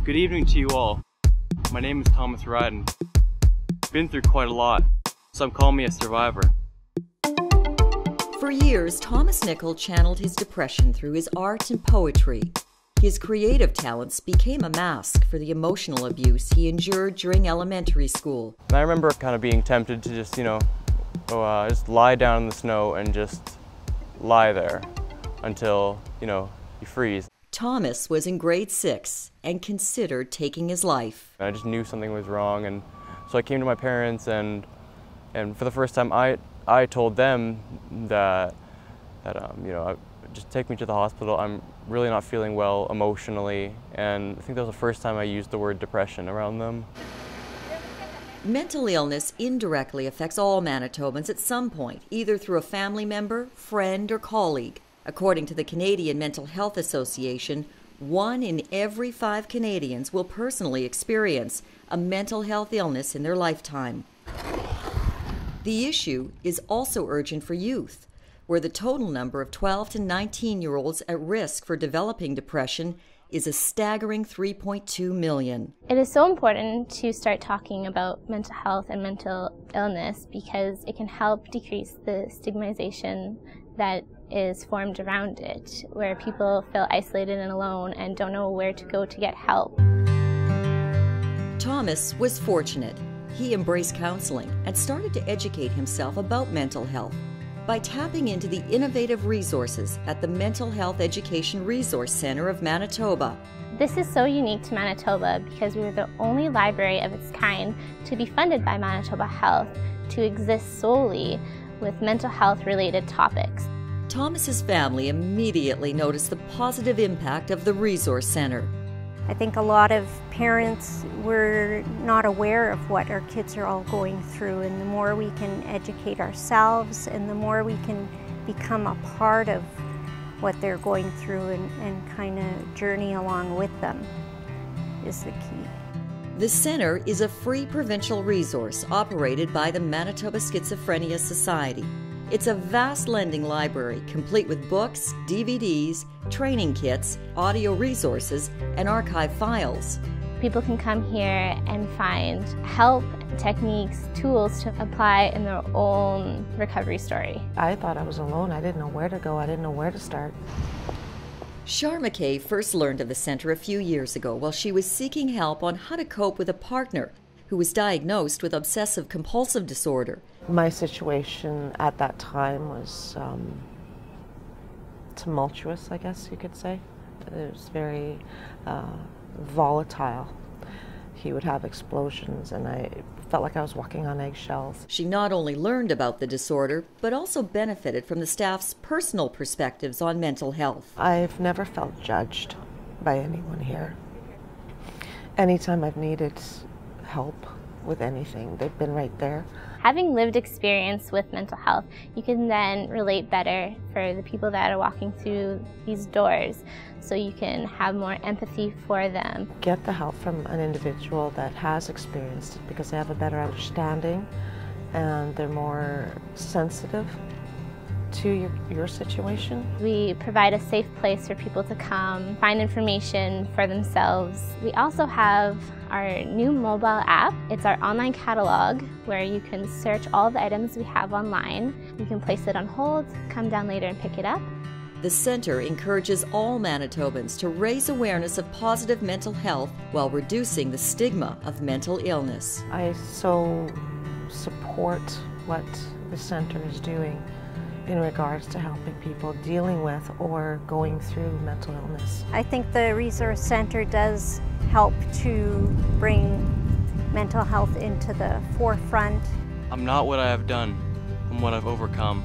Good evening to you all. My name is Thomas Ryden. Been through quite a lot. Some call me a survivor. For years, Thomas Nickel channeled his depression through his art and poetry. His creative talents became a mask for the emotional abuse he endured during elementary school. And I remember kind of being tempted to just, just lie down in the snow and just lie there until, you freeze. Thomas was in grade 6 and considered taking his life. I just knew something was wrong, and so I came to my parents, and for the first time I told them that just take me to the hospital. I'm really not feeling well emotionally, and I think that was the first time I used the word depression around them. Mental illness indirectly affects all Manitobans at some point, either through a family member, friend, or colleague. According to the Canadian Mental Health Association, 1 in every 5 Canadians will personally experience a mental health illness in their lifetime. The issue is also urgent for youth, where the total number of 12 to 19-year-olds at risk for developing depression is a staggering 3.2 million. It is so important to start talking about mental health and mental illness because it can help decrease the stigmatization that is formed around it, where people feel isolated and alone and don't know where to go to get help. Thomas was fortunate. He embraced counseling and started to educate himself about mental health by tapping into the innovative resources at the Mental Health Education Resource Centre of Manitoba. This is so unique to Manitoba because we were the only library of its kind to be funded by Manitoba Health to exist solely with mental health related topics. Thomas's family immediately noticed the positive impact of the Resource Centre. I think a lot of parents were not aware of what our kids are all going through, and the more we can educate ourselves and the more we can become a part of what they're going through and kind of journey along with them is the key. The Centre is a free provincial resource operated by the Manitoba Schizophrenia Society. It's a vast lending library complete with books, DVDs, training kits, audio resources, and archive files. People can come here and find help, techniques, tools to apply in their own recovery story. I thought I was alone. I didn't know where to go. I didn't know where to start. Char McKay first learned of the Centre a few years ago while she was seeking help on how to cope with a partner who was diagnosed with obsessive-compulsive disorder. My situation at that time was tumultuous, I guess you could say. It was very volatile. He would have explosions, and I felt like I was walking on eggshells. She not only learned about the disorder, but also benefited from the staff's personal perspectives on mental health. I've never felt judged by anyone here. Anytime I've needed help with anything, they've been right there. Having lived experience with mental health, you can then relate better for the people that are walking through these doors, so you can have more empathy for them. Get the help from an individual that has experienced it because they have a better understanding and they're more sensitive to your situation. We provide a safe place for people to come, find information for themselves. We also have our new mobile app. It's our online catalog where you can search all the items we have online. You can place it on hold, come down later and pick it up. The Centre encourages all Manitobans to raise awareness of positive mental health while reducing the stigma of mental illness. I so support what the Centre is doing in regards to helping people dealing with or going through mental illness. I think the Resource Centre does help to bring mental health into the forefront. I'm not what I have done, I'm what I've overcome.